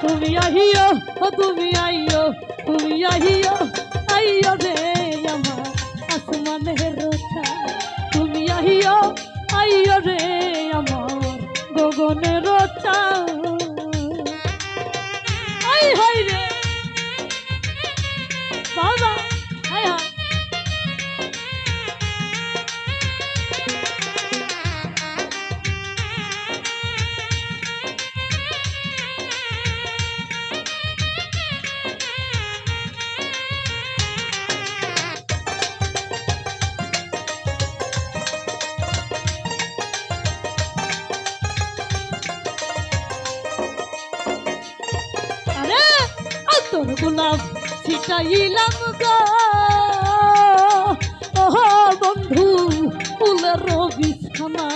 তুমি আহিও তুমি আইও তুমি আহিও আইও রে আমার আসমানের চাঁদ তুমি আহিও আইও রে আমার গগনের চাঁদ আই হাই রে বাবা হাই হাই তোর গোলাপ ছিটাইলাম গো ওহ বন্ধু ফুলের বিছানা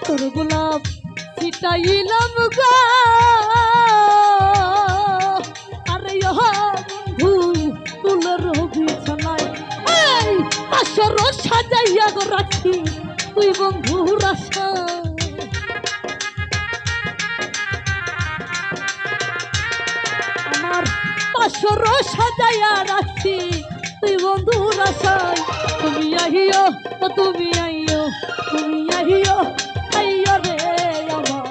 তোর গোলাপ ছিটাইলাম গো আরে ওহ বন্ধু ফুলের বিছানায় আসর সাজাইয়া গো রাখি তুই বন্ধুর আশা আমার আসর সাজাইয়া রাখি তুই বন্ধুর আশায় তুমি আহিও তুমি আইও তুমি আহিও আইও রে আমার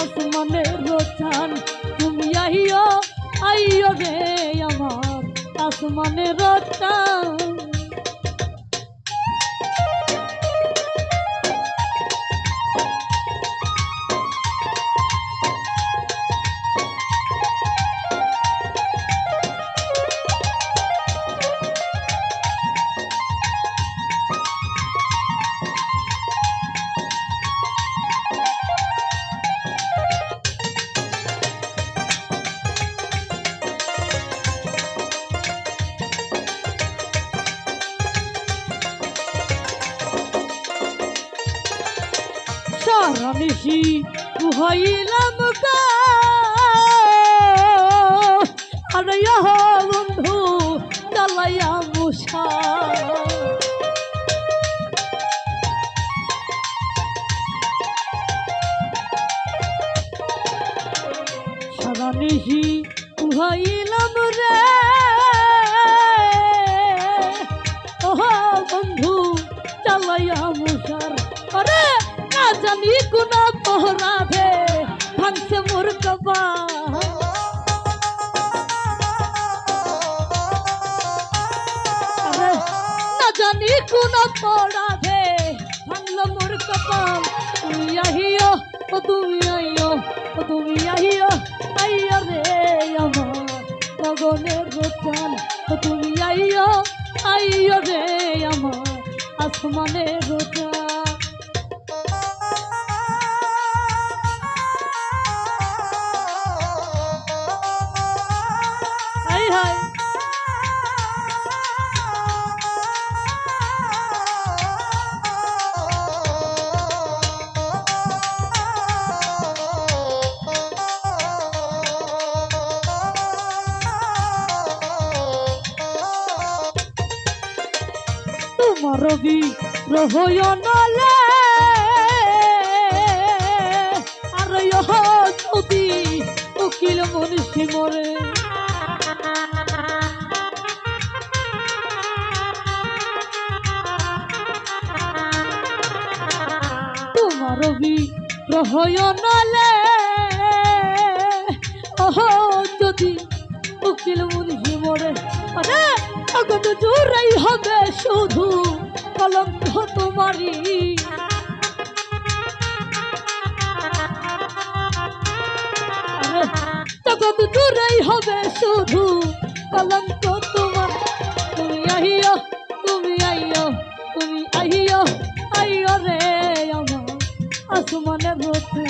আসমানের চাঁদ তুমি আহিও আইও রে আমার আসমানের চাঁদ সারানিশি হইলাম গো আরে বন্ধু চালাইয়া মুসা সারানিশি হইলাম রে ওহ বন্ধু চালাইয়া মুসার আরে না জানি কোন অপরাধে ভাঙছে মোর কপাল না জানি কোন অপরাধে ভাঙলো মোর কপাল তুমি আহিও তুমি আইও তুমি আহিও আইও রে আমার গগনের চাঁদ তুমি আইও আইও রে আমার আসমানের চাঁদ রবি রহয়নলে আর যদি উকিল মনীষী মরে তোমার রবি রহয়নলে যদি উকিল মনীষী মরে আরে আগত জোরাই হবে শুধু কলঙ্ক তোমারি জগৎ দূরেই হবে শুধু কলঙ্ক তোমার তুমি আহিও তুমি আইও তুমি আহিও আইও রে আমার আসমানের রোতে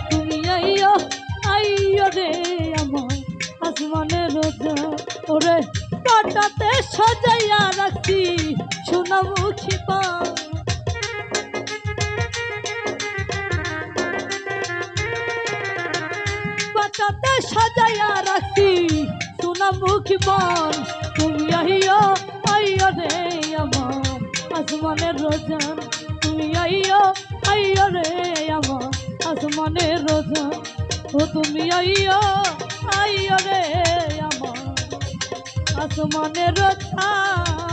তুমি আইও আইও রে আমার আসমানের রোতে ওরে কাটাতে সাজাইয়া রাখি সোনামুখী পা কাটাতে সাজাইয়া রাখি সোনামুখী পান তুমি আহিও আইয়ো রে আমার আসমানের রোজান তুমি আইয়ো আইয়ো রে আমার আসমানের রোজান ও তুমি আইয়ো আইয়ো রে আমার আসমানের রোজান